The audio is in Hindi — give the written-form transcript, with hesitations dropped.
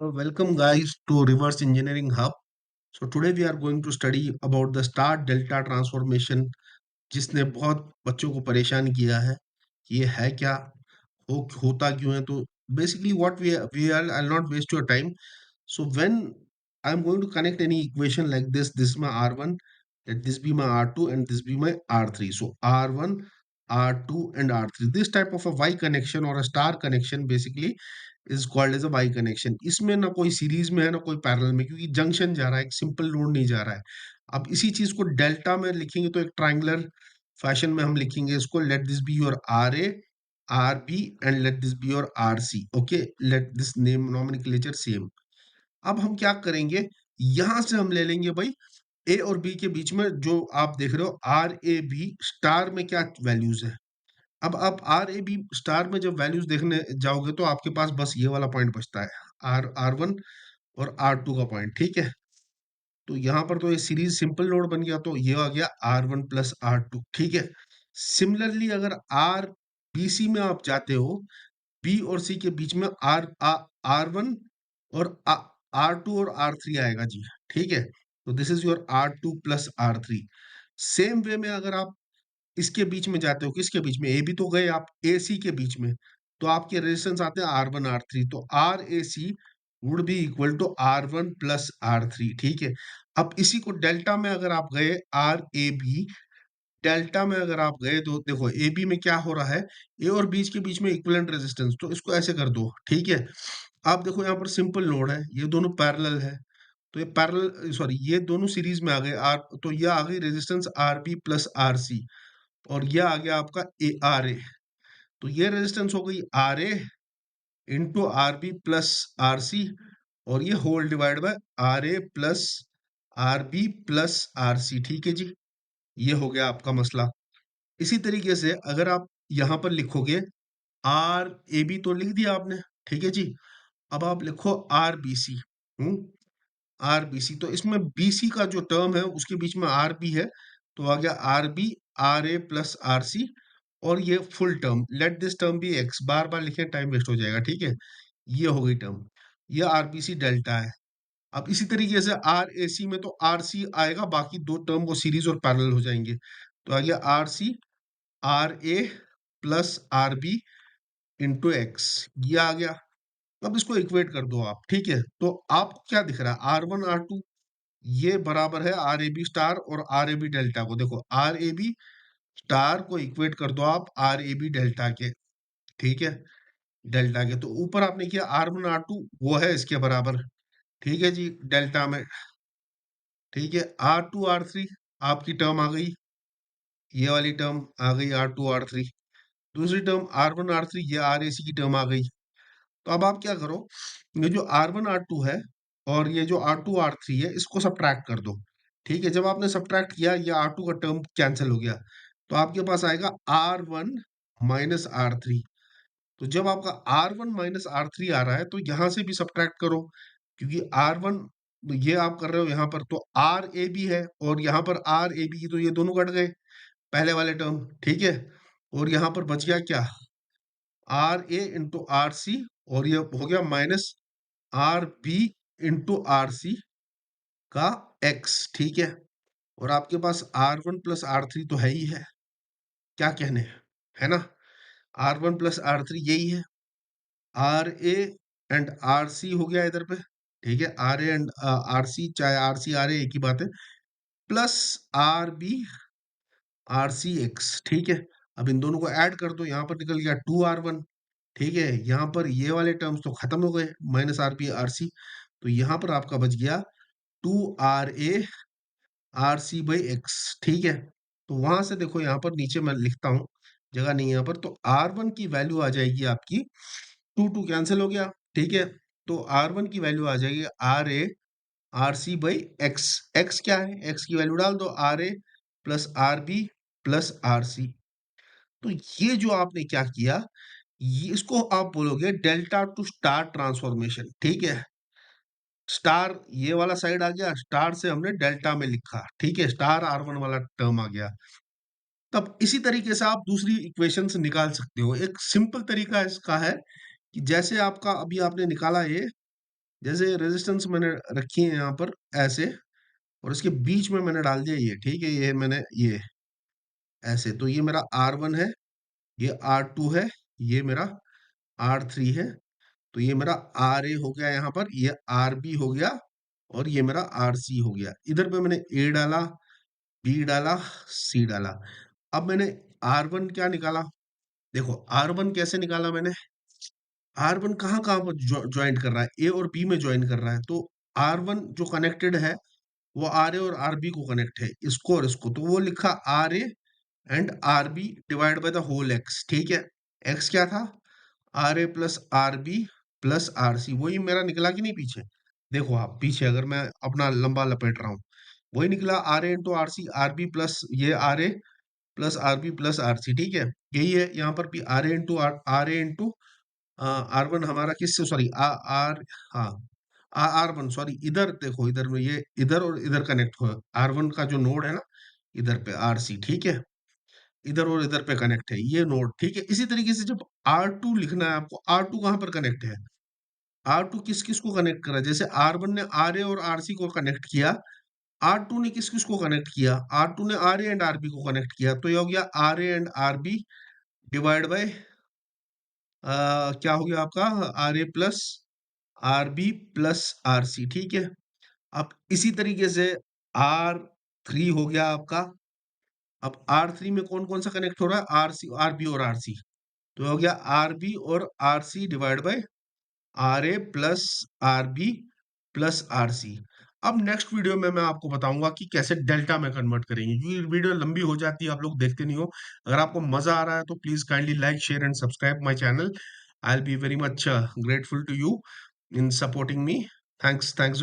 Welcome guys to Reverse Engineering Hub. So today we are going to study about the star delta transformation जिसने बहुत बच्चों को परेशान किया है। ये है क्या? होता क्यों है? तो basically what we are I'll not waste your time. So when I'm going to connect any equation like this is my R1, let this be my R2 and this be my R3. So R1, R2 and R3. This type of a Y connection or a star connection basically is called as a Y connection. इसमें ना कोई सीरीज में है ना कोई पैरेलल में, क्योंकि जंक्शन जा रहा है, एक सिंपल नोड नहीं जा रहा है। अब इसी चीज को डेल्टा में लिखेंगे तो एक ट्राइंगुलर फैशन में हम लिखेंगे इसको, let this be your R A R B and let this be your R C. Okay, let this name nomenclature same. अब हम क्या करेंगे, यहां से हम ले लेंगे भाई ए और बी के बीच में जो आप देख रहे हो आर ए बी स्टार में क्या वैल्यूज है। अब आप आर ए बी स्टार में जब वैल्यूज देखने जाओगे तो आपके पास बस ये वाला पॉइंट बचता है, आर आर वन और आर टू का पॉइंट। ठीक है, तो यहाँ पर तो ये सीरीज सिंपल नोड बन गया, तो ये आ गया R one plus R two. ठीक है, सिमिलरली अगर आर बी सी में आप जाते हो, बी और सी के बीच में आर वन और आर टू और आर थ्री आएगा जी। ठीक है, तो this is your R two plus R three. Same way में अगर आप इसके बीच में जाते हो, किसके बीच में, ए भी तो गए आप ए सी के बीच में, तो आपके रेजिस्टेंस आते हैं आर वन आर थ्री, तो R A C would be equal to R one plus R three. ठीक है, अब इसी को डेल्टा में अगर आप गए, आर ए बी डेल्टा में अगर आप गए तो देखो ए बी में क्या हो रहा है, ए और बीच के बीच में इक्विवेलेंट रेजिस्टेंस, तो इसको ऐसे कर दो। ठीक है, आप देखो यहाँ पर सिंपल नोड है, ये दोनों पैरेलल है, तो ये पैरेलल सॉरी ये दोनों सीरीज में आ गए आर, तो ये आ गई resistance R B plus R C, और ये आ गया आपका ए आर ए। तो ये रेजिस्टेंस हो गई R A into R B plus R C, और ये whole divide by R A plus R B plus R C. ठीक है जी, ये हो गया आपका मसला। इसी तरीके से अगर आप यहां पर लिखोगे आर ए बी तो लिख दिया आपने। ठीक है जी, अब आप लिखो R B C. R B C, तो इसमें बी सी का जो टर्म है उसके बीच में आर बी है, तो आ गया R B R A plus R C, और ये full term, let this term B X, बार बार लिखे टाइम वेस्ट हो जाएगा। ठीक है, ये हो गई टर्म, ये आरबीसी डेल्टा है। अब इसी तरीके से आर ए सी में तो आर सी आएगा, बाकी दो टर्म वो सीरीज और पैरेलल हो जाएंगे, तो आ गया R C R A plus R B into X, ये आ गया। अब इसको इक्वेट कर दो आप। ठीक है, तो आपको क्या दिख रहा है, आर वन आर टू ये बराबर है आर ए बी स्टार और आर ए बी डेल्टा को। देखो आर ए बी स्टार को इक्वेट कर दो आप आर ए बी डेल्टा के। ठीक है, डेल्टा के, तो ऊपर आपने किया आर वन आर टू वो है इसके बराबर। ठीक है जी, डेल्टा में। ठीक है, आर टू आर थ्री आपकी टर्म आ गई, ये वाली टर्म आ गई आर टू आर थ्री। दूसरी term R one R three, ये आर ए सी की टर्म आ गई। तो अब आप क्या करो, ये जो आर वन आर टू है और ये जो आर टू आर थ्री है, इसको सब्ट्रैक्ट कर दो। ठीक है, जब आपने सब्ट्रैक्ट किया, ये आर टू का टर्म कैंसिल हो गया, तो आपके पास आएगा R one minus R three. तो जब आपका R one minus R three आ रहा है, तो यहां से भी सब्ट्रैक्ट करो, क्योंकि आर वन ये आप कर रहे हो यहाँ पर, तो आर ए बी है और यहाँ पर आर ए बी, तो ये दोनों कट गए पहले वाले टर्म। ठीक है, और यहाँ पर बच गया क्या, R A into R C, और ये हो गया minus R B into R C का एक्स। ठीक है, और आपके पास R one plus R three तो है ही है, क्या कहने, है ना, R one plus R three यही है, R A and R C हो गया इधर पे। ठीक है, R A and R C, चाहे आर सी आर ए एक ही बात है, plus R B R C X. ठीक है, अब इन दोनों को ऐड कर दो, यहाँ पर निकल गया टू आर वन। ठीक है, यहाँ पर ये वाले टर्म्स तो खत्म हो गए, minus R B R C, तो यहाँ पर आपका बच गया two R A R C by X. ठीक है, तो वहां से देखो यहाँ पर नीचे मैं लिखता हूँ, जगह नहीं है यहाँ पर, तो आर वन की वैल्यू आ जाएगी आपकी, टू टू कैंसिल हो गया। ठीक है, तो आर वन की वैल्यू आ जाएगी R A R C by X. X क्या है, एक्स की वैल्यू डाल दो, R A plus R B plus R C. तो ये जो आपने क्या किया, ये इसको आप बोलोगे डेल्टा टू स्टार ट्रांसफॉर्मेशन। ठीक है, स्टार ये वाला साइड आ गया, स्टार से हमने डेल्टा में लिखा। ठीक है, स्टार आर वन वाला टर्म आ गया। तब इसी तरीके से आप दूसरी इक्वेशन से निकाल सकते हो। एक सिंपल तरीका इसका है कि जैसे आपका अभी आपने निकाला ये जैसे रेजिस्टेंस मैंने रखी है यहाँ पर ऐसे, और इसके बीच में मैंने डाल दिया ये, ठीक है, ये मैंने ये ऐसे, तो ये मेरा R1 है, ये R2 है, ये मेरा R3 है, तो ये मेरा RA हो गया यहाँ पर, ये RB हो गया, और ये मेरा RC हो गया। इधर पे मैंने A डाला, B डाला, C डाला। अब मैंने R1 क्या निकाला? देखो R1 कैसे निकाला मैंने? R1 कहाँ-कहाँ पर जॉइंट कर रहा है? A और B में जॉइन कर रहा है। तो R1 जो कनेक्टेड है, वो RA और RB को कनेक्ट है, इसको और इसको। तो वो लिखा RA and RB divide by the whole X, ठीक है? X क्या था? RA plus RB plus RC, वही मेरा निकला कि नहीं पीछे? देखो आप पीछे, अगर मैं अपना लंबा लपेट रहा हूँ, वही निकला RA into RC, RB plus ये RA plus RB plus RC, ठीक है? यही है यहाँ पर भी RA इंटू R1 हमारा किससे, सॉरी आर, हाँ R1, सॉरी इधर देखो, इधर में ये इधर और इधर कनेक्ट हुआ, R1 का जो नोड है ना, इधर पे RC, ठीक है, इधर और इधर पे कनेक्ट है ये नोड, ठीक है। इसी तरीके से जब R2 लिखना है आपको, R2 कहाँ पर कनेक्ट है? R2 किस किस को कनेक्ट करा? जैसे R1 ने RA और RC को कनेक्ट किया, R2 ने किस किस को कनेक्ट किया? R2 ने RA एंड RB को कनेक्ट किया, तो ये हो गया RA and RB divide bye क्या हो गया आपका, RA plus RB plus RC, ठीक है। अब इसी तरीके से R3 हो गया आपका। अब R3 में कौन-कौन सा कनेक्ट हो रहा है? RC, RB और RC। तो हो गया RB और RC divide by RA plus RB plus RC। अब नेक्स्ट वीडियो में मैं आपको बताऊंगा कि कैसे डेल्टा में कन्वर्ट करेंगे, क्योंकि वीडियो लंबी हो जाती है, आप लोग देखते नहीं हो। अगर आपको मजा आ रहा है तो please kindly like, share and subscribe my channel. I will be very much grateful to you in supporting me. Thanks, thanks.